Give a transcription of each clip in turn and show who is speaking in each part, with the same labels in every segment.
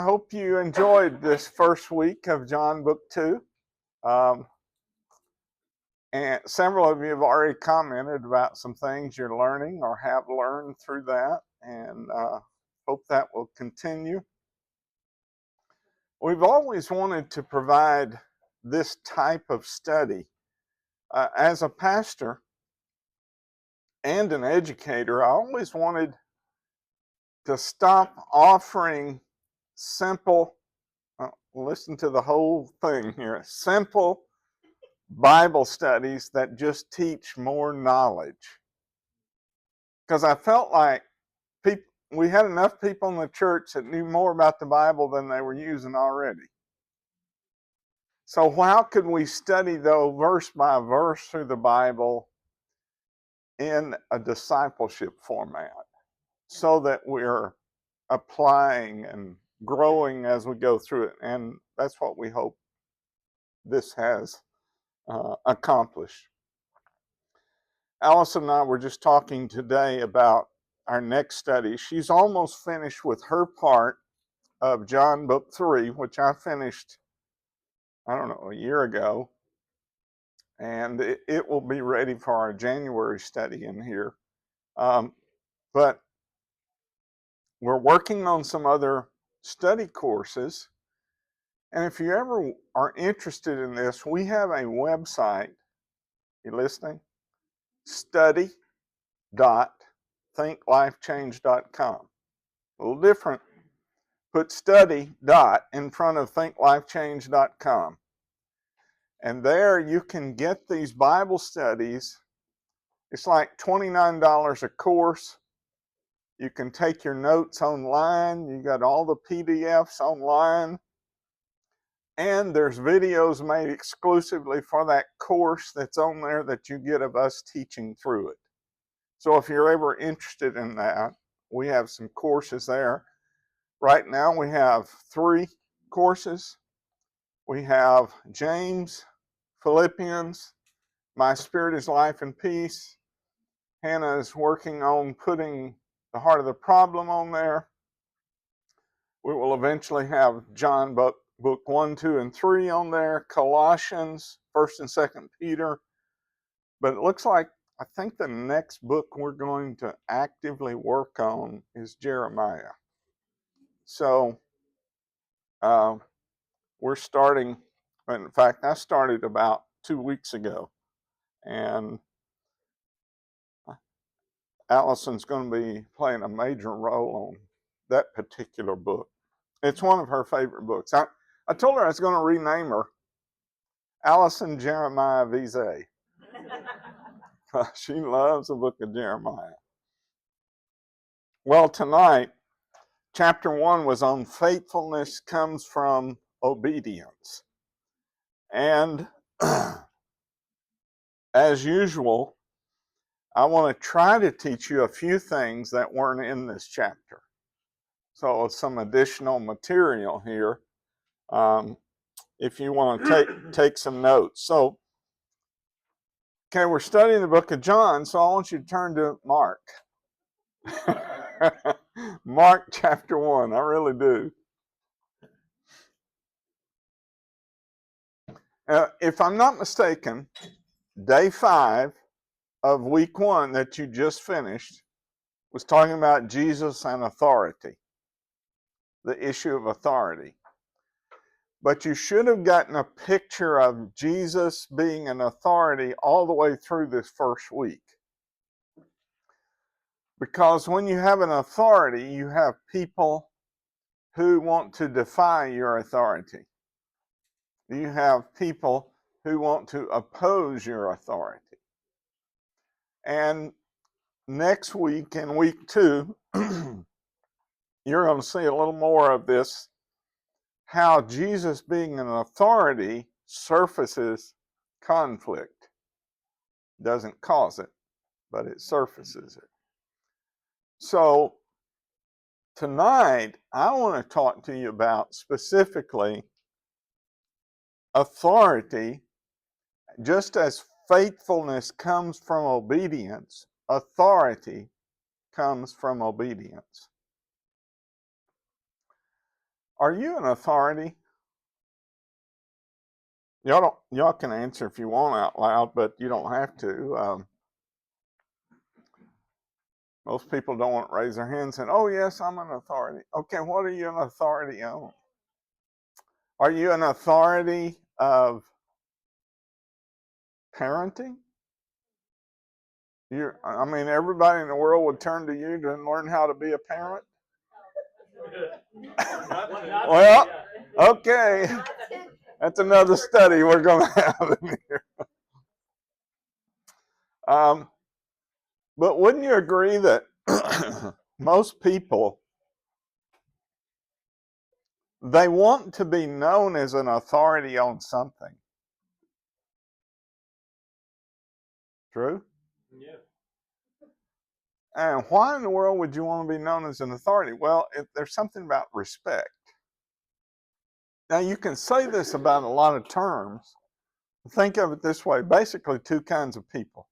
Speaker 1: I hope you enjoyed this first week of John Book 2. Um, and several of you have already commented about some things you're learning or have learned through that, and hope that will continue. We've always wanted to provide this type of study. As a pastor and an educator, I always wanted to stop offering simple, listen to the whole thing here, simple Bible studies that just teach more knowledge. Because I felt like we had enough people in the church that knew more about the Bible than they were using already. So how could we study, though, verse by verse through the Bible in a discipleship format so that we're applying and growing as we go through it? And that's what we hope this has accomplished. Allison and I were just talking today about our next study. She's almost finished with her part of John Book 3, which I finished, I don't know, a year ago. And it will be ready for our January study in here. But we're working on some other study courses. And if you ever are interested in this, we have a website. You listening? Study.thinklifechange.com. A little different. Put study dot in front of thinklifechange.com. And there you can get these Bible studies. It's like $29 a course. You can take your notes online. You got all the PDFs online. And there's videos made exclusively for that course that's on there that you get of us teaching through it. So if you're ever interested in that, we have some courses there. Right now we have 3 courses. We have James, Philippians, My Spirit is Life and Peace. Hannah is working on putting the Heart of the Problem on there. We will eventually have John book 1, 2, and 3 on there, Colossians, 1st and 2nd Peter. But it looks like, I think the next book we're going to actively work on is Jeremiah. So we're starting, in fact, I started about 2 weeks ago. And Allison's going to be playing a major role on that particular book. It's one of her favorite books. I told her I was going to rename her Allison Jeremiah Vise. She loves the book of Jeremiah. Well, tonight, chapter 1 was on faithfulness comes from obedience. And as usual, I want to try to teach you a few things that weren't in this chapter. So some additional material here if you want to take some notes. So, okay, we're studying the book of John, so I want you to turn to Mark. Mark chapter 1, I really do. If I'm not mistaken, day 5 of week 1 that you just finished was talking about Jesus and authority, the issue of authority. But you should have gotten a picture of Jesus being an authority all the way through this first week. Because when you have an authority, you have people who want to defy your authority. You have people who want to oppose your authority. And next week, in week 2, you're going to see a little more of this, how Jesus being an authority surfaces conflict. Doesn't cause it, but it surfaces it. So tonight, I want to talk to you about specifically authority. Just as faithfulness comes from obedience, authority comes from obedience. Are you an authority? Y'all can answer if you want out loud, but you don't have to. Most people don't want to raise their hands and, oh, yes, I'm an authority. Okay, what are you an authority on? Are you an authority of parenting? I mean, everybody in the world would turn to you to learn how to be a parent. Well, okay. That's another study we're going to have in here. But wouldn't you agree that most people, they want to be known as an authority on something? True? Yeah. And why in the world would you want to be known as an authority? Well, there's something about respect. Now, you can say this about a lot of terms. Think of it this way: basically, two kinds of people: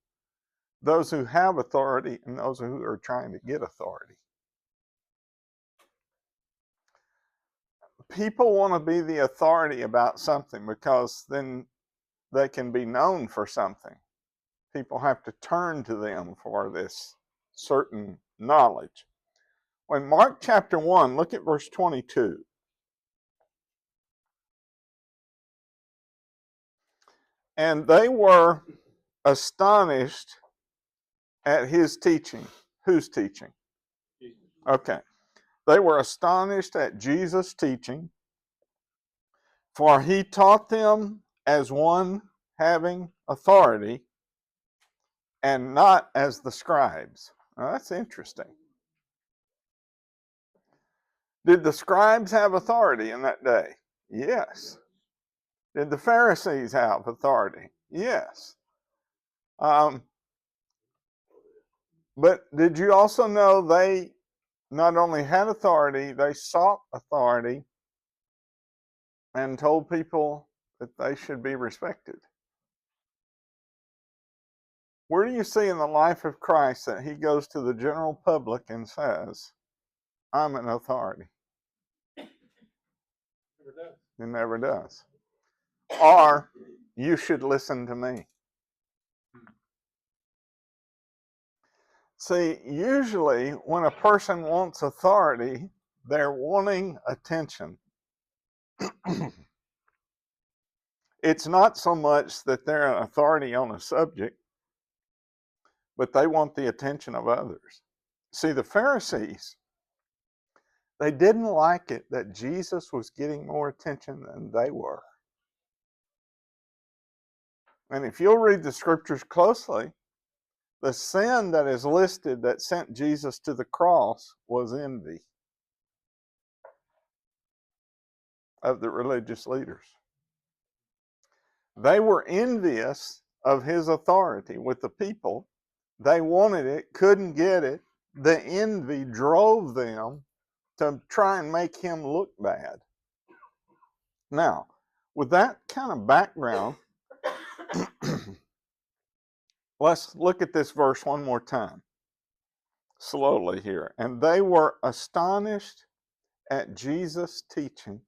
Speaker 1: those who have authority and those who are trying to get authority. People want to be the authority about something because then they can be known for something. People have to turn to them for this certain knowledge. When Mark chapter 1, look at verse 22. And they were astonished at his teaching. Whose teaching? Okay. They were astonished at Jesus' teaching, for he taught them as one having authority and not as the scribes. Now, that's interesting. Did the scribes have authority in that day? Yes. Did the Pharisees have authority? Yes. But did you also know they not only had authority, they sought authority and told people that they should be respected? Where do you see in the life of Christ that he goes to the general public and says, I'm an authority? He never does. Or, you should listen to me. See, usually when a person wants authority, they're wanting attention. It's not so much that they're an authority on a subject, but they want the attention of others. See, the Pharisees, they didn't like it that Jesus was getting more attention than they were. And if you'll read the scriptures closely, the sin that is listed that sent Jesus to the cross was envy of the religious leaders. They were envious of his authority with the people. They wanted it, couldn't get it. The envy drove them to try and make him look bad. Now, with that kind of background, let's look at this verse one more time, slowly here. And they were astonished at Jesus' teaching,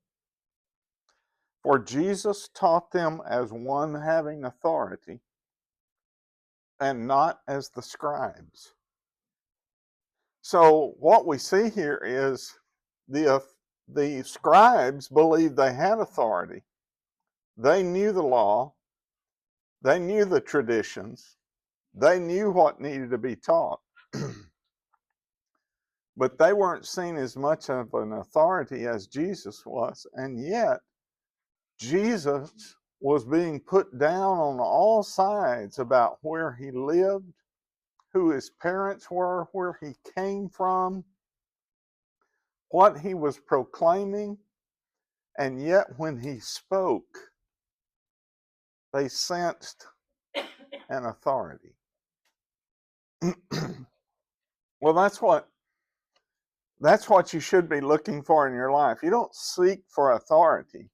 Speaker 1: for Jesus taught them as one having authority and not as the scribes. So what we see here is the scribes believed they had authority. They knew the law. They knew the traditions. They knew what needed to be taught. But they weren't seen as much of an authority as Jesus was. And yet, Jesus was being put down on all sides about where he lived, who his parents were, where he came from, what he was proclaiming. And yet, when he spoke, they sensed an authority. Well, that's what you should be looking for in your life. You don't seek for authority.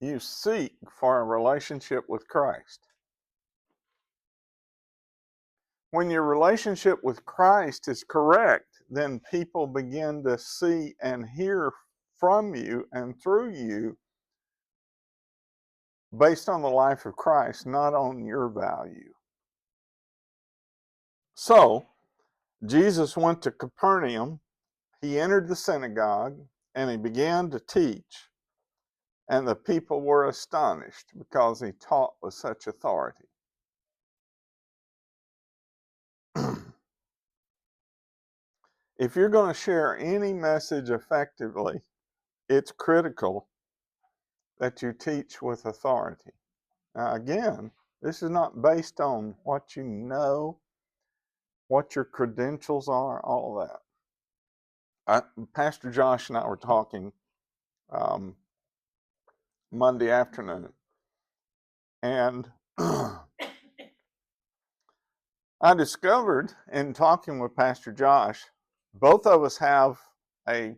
Speaker 1: You seek for a relationship with Christ. When your relationship with Christ is correct, then people begin to see and hear from you and through you based on the life of Christ, not on your value. So, Jesus went to Capernaum, he entered the synagogue, and he began to teach. And the people were astonished because he taught with such authority. If you're going to share any message effectively, it's critical that you teach with authority. Now, again, this is not based on what you know, what your credentials are, all that. Pastor Josh and I were talking Monday afternoon, and I discovered in talking with Pastor Josh, both of us have a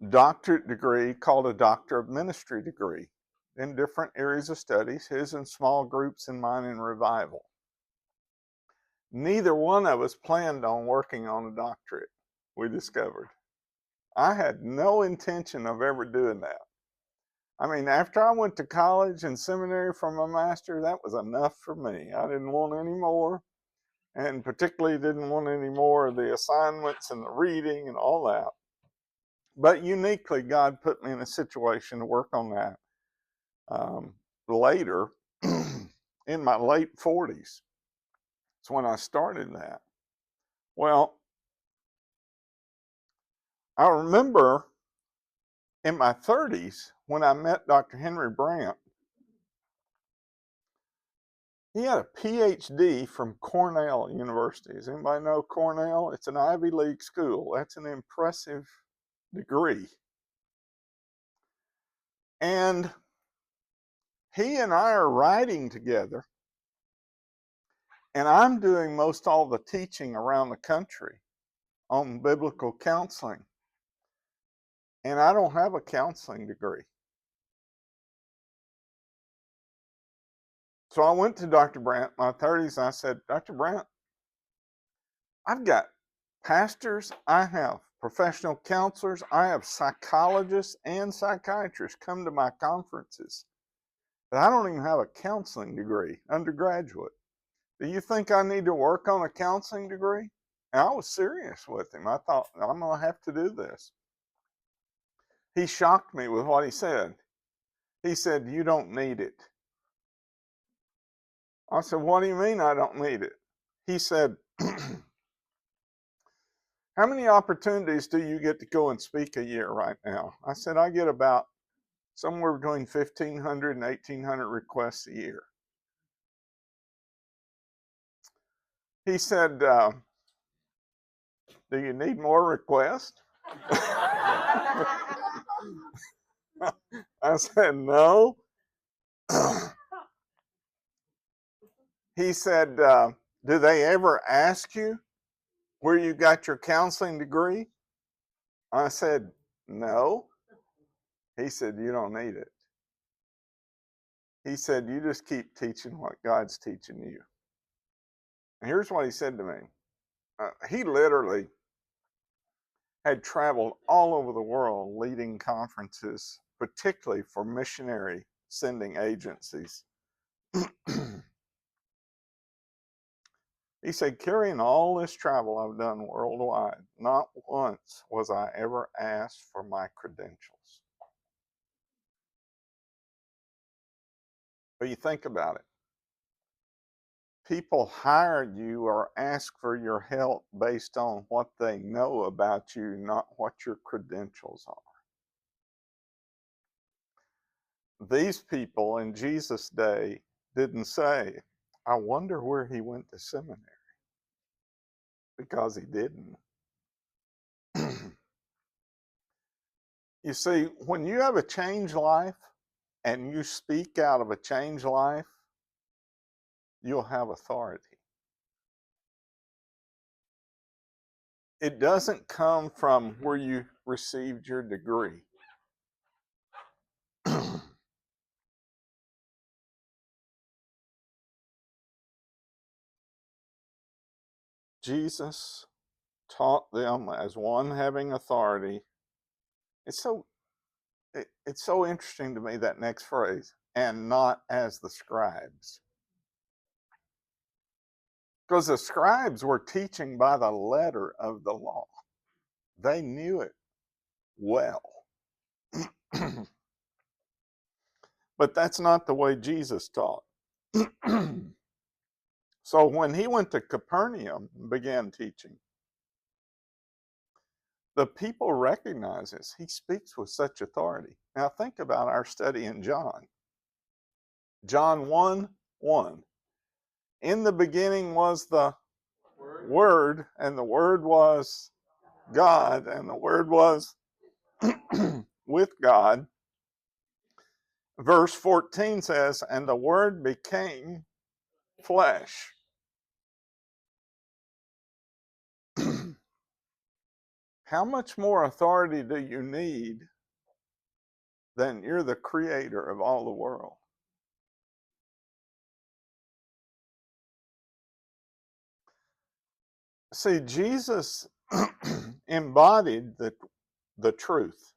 Speaker 1: doctorate degree called a Doctor of Ministry degree in different areas of studies, his in small groups and mine in revival. Neither one of us planned on working on a doctorate, we discovered. I had no intention of ever doing that. I mean, after I went to college and seminary for my master, that was enough for me. I didn't want any more, and particularly didn't want any more of the assignments and the reading and all that. But uniquely, God put me in a situation to work on that later in my late 40s. It's when I started that. Well, I remember in my 30s when I met Dr. Henry Brandt. He had a PhD from Cornell University. Does anybody know Cornell? It's an Ivy League school. That's an impressive degree. And he and I are writing together, and I'm doing most all the teaching around the country on biblical counseling. And I don't have a counseling degree. So I went to Dr. Brandt in my 30s and I said, Dr. Brandt, I've got pastors, I have professional counselors, I have psychologists and psychiatrists come to my conferences, but I don't even have a counseling degree, undergraduate. Do you think I need to work on a counseling degree? And I was serious with him. I thought, I'm going to have to do this. He shocked me with what he said. He said, you don't need it. I said, what do you mean I don't need it? He said, how many opportunities do you get to go and speak a year right now? I said, I get about somewhere between 1,500 and 1,800 requests a year. He said, do you need more requests? I said, no. He said, do they ever ask you where you got your counseling degree? I said, no. He said, you don't need it. He said, you just keep teaching what God's teaching you. And here's what he said to me. He literally had traveled all over the world leading conferences, particularly for missionary sending agencies. He said, carrying all this travel I've done worldwide, not once was I ever asked for my credentials. But you think about it. People hire you or ask for your help based on what they know about you, not what your credentials are. These people in Jesus' day didn't say, I wonder where he went to seminary, because he didn't. You see, when you have a changed life and you speak out of a changed life, you'll have authority. It doesn't come from where you received your degree. Jesus taught them as one having authority it's so interesting to me, that next phrase, and not as the scribes. Because the scribes were teaching by the letter of the law. They knew it well. But that's not the way Jesus taught. So when he went to Capernaum and began teaching, the people recognize this. He speaks with such authority. Now think about our study in John. John 1:1. In the beginning was the Word, and the Word was God, and the Word was with God. Verse 14 says, and the Word became flesh. How much more authority do you need than you're the creator of all the world? See, Jesus embodied the truth.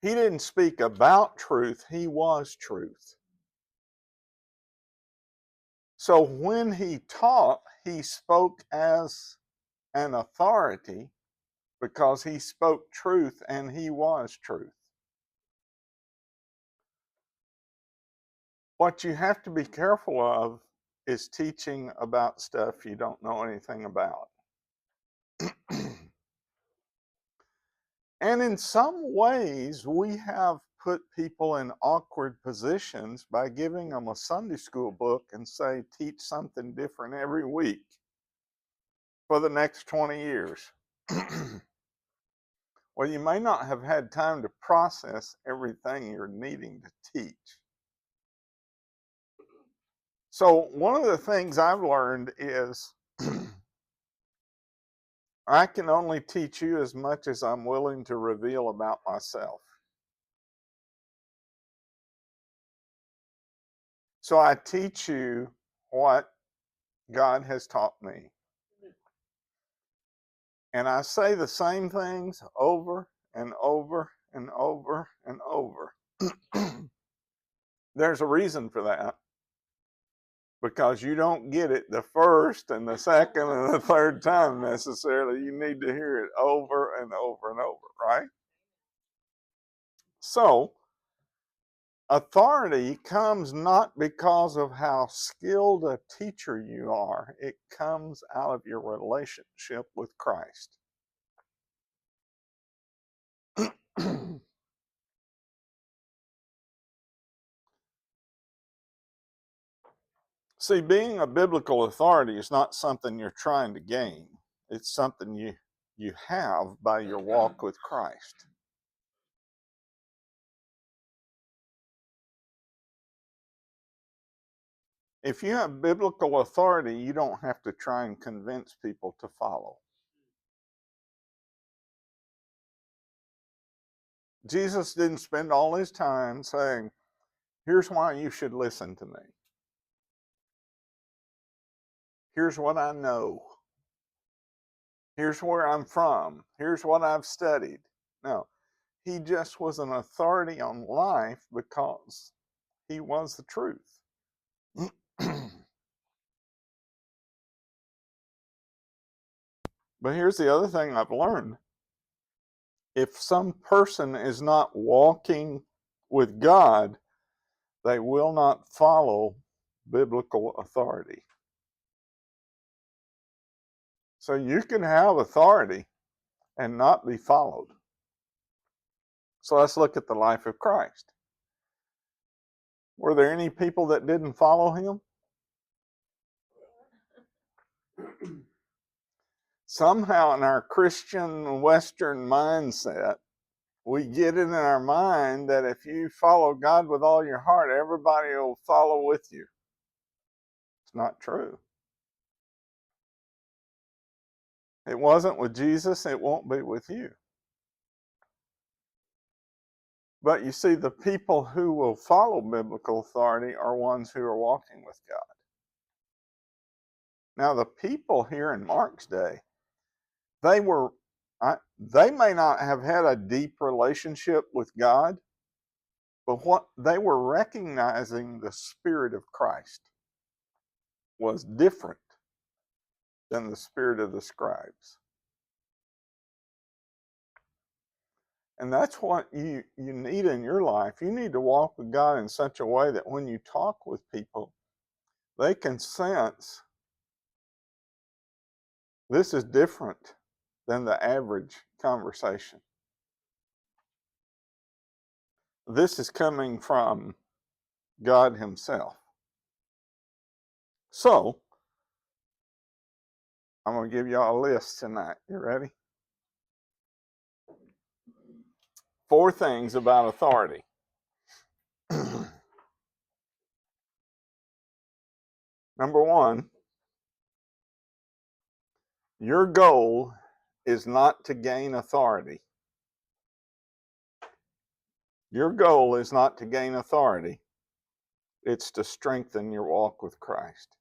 Speaker 1: He didn't speak about truth, he was truth. So when he taught, he spoke as an authority because he spoke truth and he was truth. What you have to be careful of is teaching about stuff you don't know anything about. And in some ways, we have put people in awkward positions by giving them a Sunday school book and say, teach something different every week for the next 20 years. Well, you may not have had time to process everything you're needing to teach. So one of the things I've learned is I can only teach you as much as I'm willing to reveal about myself. So I teach you what God has taught me. And I say the same things over and over and over and over. There's a reason for that. Because you don't get it the first and the second and the third time necessarily. You need to hear it over and over and over, right? So, authority comes not because of how skilled a teacher you are, it comes out of your relationship with Christ. See, being a biblical authority is not something you're trying to gain. It's something you have by your walk with Christ. If you have biblical authority, you don't have to try and convince people to follow. Jesus didn't spend all his time saying, here's why you should listen to me. Here's what I know. Here's where I'm from. Here's what I've studied. No, he just was an authority on life because he was the truth. But here's the other thing I've learned. If some person is not walking with God, they will not follow biblical authority. So you can have authority and not be followed. So let's look at the life of Christ. Were there any people that didn't follow him? Somehow in our Christian Western mindset, we get it in our mind that if you follow God with all your heart, everybody will follow with you. It's not true. It wasn't with Jesus, it won't be with you. But you see, the people who will follow biblical authority are ones who are walking with God. Now, the people here in Mark's day, they were They may not have had a deep relationship with God, but what they were recognizing, the Spirit of Christ was different than the spirit of the scribes. And that's what you need in your life. You need to walk with God in such a way that when you talk with people, they can sense this is different than the average conversation. This is coming from God Himself. So, I'm going to give y'all a list tonight. You ready? 4 things about authority. Number 1, your goal is not to gain authority. Your goal is not to gain authority. It's to strengthen your walk with Christ.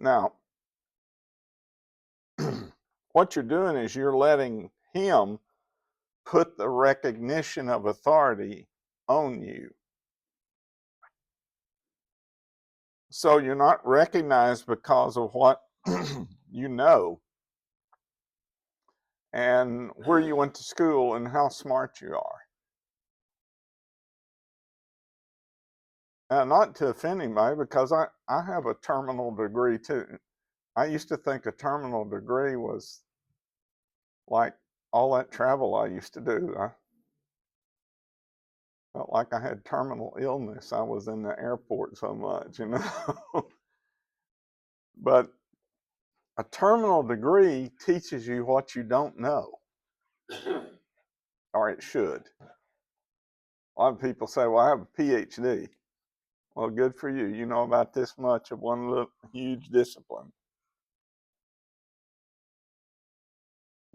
Speaker 1: Now, what you're doing is you're letting Him put the recognition of authority on you. So you're not recognized because of what you know and where you went to school and how smart you are. Not to offend anybody, because I have a terminal degree too. I used to think a terminal degree was like all that travel I used to do. I felt like I had terminal illness. I was in the airport so much, you know. But a terminal degree teaches you what you don't know, or it should. A lot of people say, well, I have a PhD. Well, good for you. You know about this much of one little huge discipline.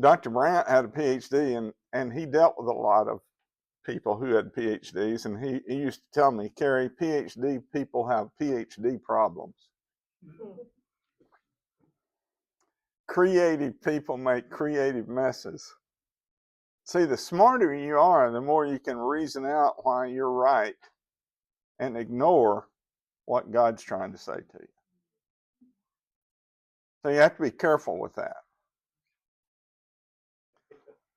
Speaker 1: Dr. Brandt had a PhD, and he dealt with a lot of people who had PhDs, and he used to tell me, Kerry, PhD people have PhD problems. Creative people make creative messes. See, the smarter you are, the more you can reason out why you're right and ignore what God's trying to say to you. So you have to be careful with that.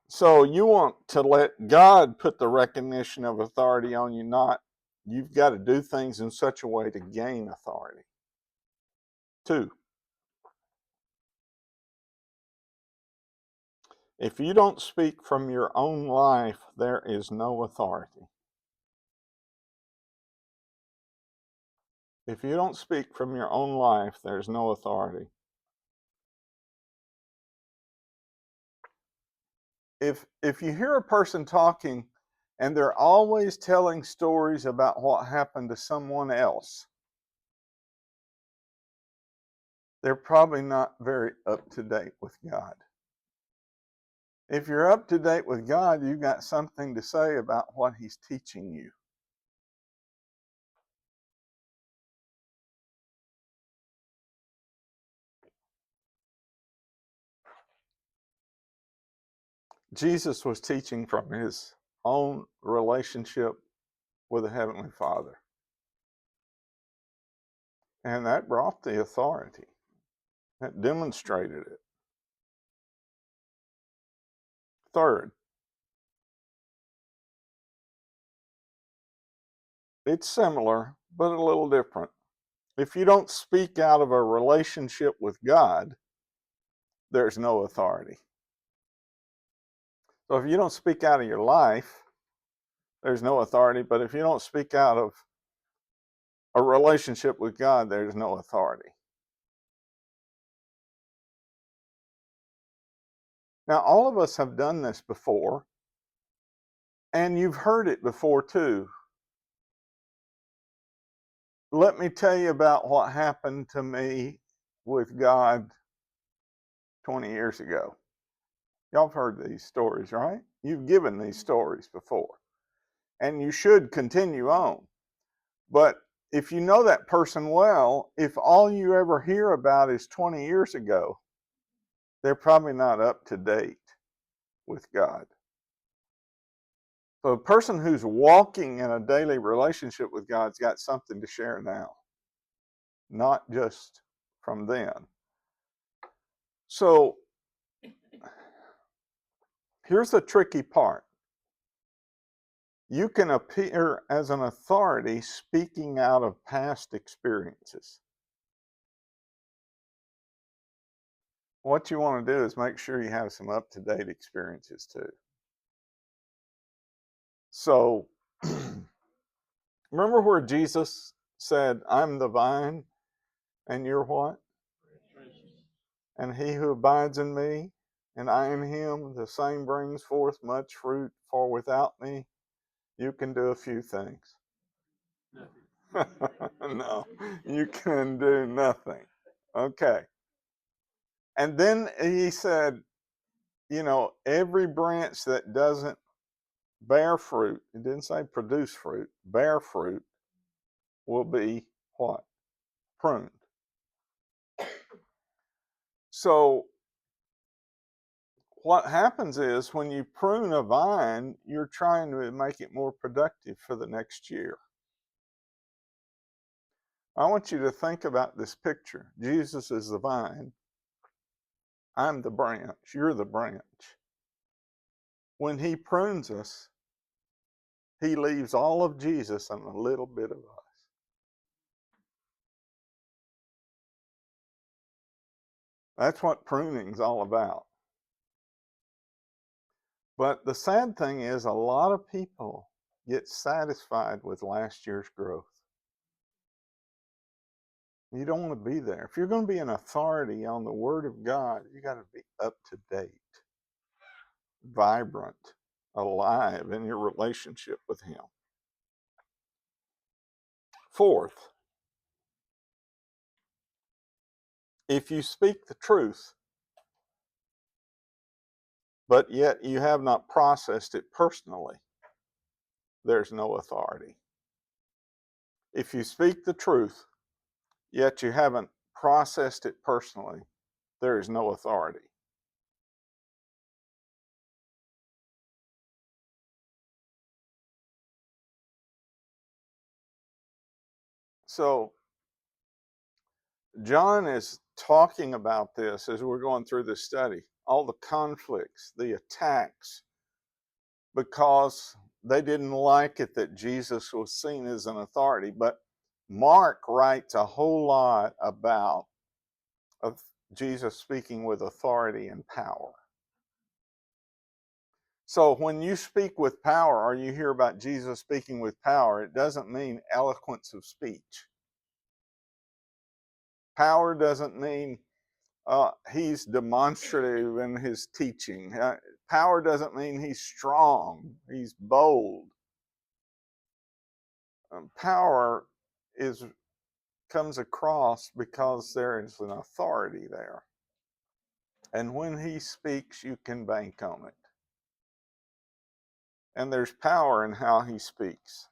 Speaker 1: So you want to let God put the recognition of authority on you, not you've got to do things in such a way to gain authority. 2, if you don't speak from your own life, there is no authority. If you don't speak from your own life, there's no authority. If you hear a person talking and they're always telling stories about what happened to someone else, they're probably not very up to date with God. If you're up to date with God, you've got something to say about what He's teaching you. Jesus was teaching from His own relationship with the Heavenly Father. And that brought the authority. That demonstrated it. 3rd, it's similar, but a little different. If you don't speak out of a relationship with God, there's no authority. So if you don't speak out of your life, there's no authority. But if you don't speak out of a relationship with God, there's no authority. Now, all of us have done this before, and you've heard it before too. Let me tell you about what happened to me with God 20 years ago. Y'all have heard these stories, right? You've given these stories before, and you should continue on. But if you know that person well, if all you ever hear about is 20 years ago, they're probably not up to date with God. So a person who's walking in a daily relationship with God's got something to share now, not just from then. So here's the tricky part. You can appear as an authority speaking out of past experiences. What you want to do is make sure you have some up-to-date experiences too. So remember where Jesus said, I'm the vine and you're what? And he who abides in me and I in him, the same brings forth much fruit, for without me you can do a few things. No, you can do nothing. Okay. And then he said, you know, every branch that doesn't bear fruit, it didn't say produce fruit, bear fruit, will be what? Pruned. So what happens is when you prune a vine, you're trying to make it more productive for the next year. I want you to think about this picture. Jesus is the vine. I'm the branch. You're the branch. When he prunes us, he leaves all of Jesus and a little bit of us. That's what pruning's all about. But the sad thing is, a lot of people get satisfied with last year's growth. You don't want to be there. If you're going to be an authority on the Word of God, you got to be up to date, vibrant, alive in your relationship with Him. Fourth, if you speak the truth, but yet you have not processed it personally, there's no authority. If you speak the truth, yet you haven't processed it personally, there is no authority. So, John is talking about this as we're going through this study, all the conflicts, the attacks, because they didn't like it that Jesus was seen as an authority. But Mark writes a whole lot about of Jesus speaking with authority and power. So when you speak with power, or you hear about Jesus speaking with power, it doesn't mean eloquence of speech. Power doesn't mean he's demonstrative in his teaching. Power doesn't mean he's strong, he's bold. Power comes across because there is an authority there. And when he speaks, you can bank on it. And there's power in how he speaks.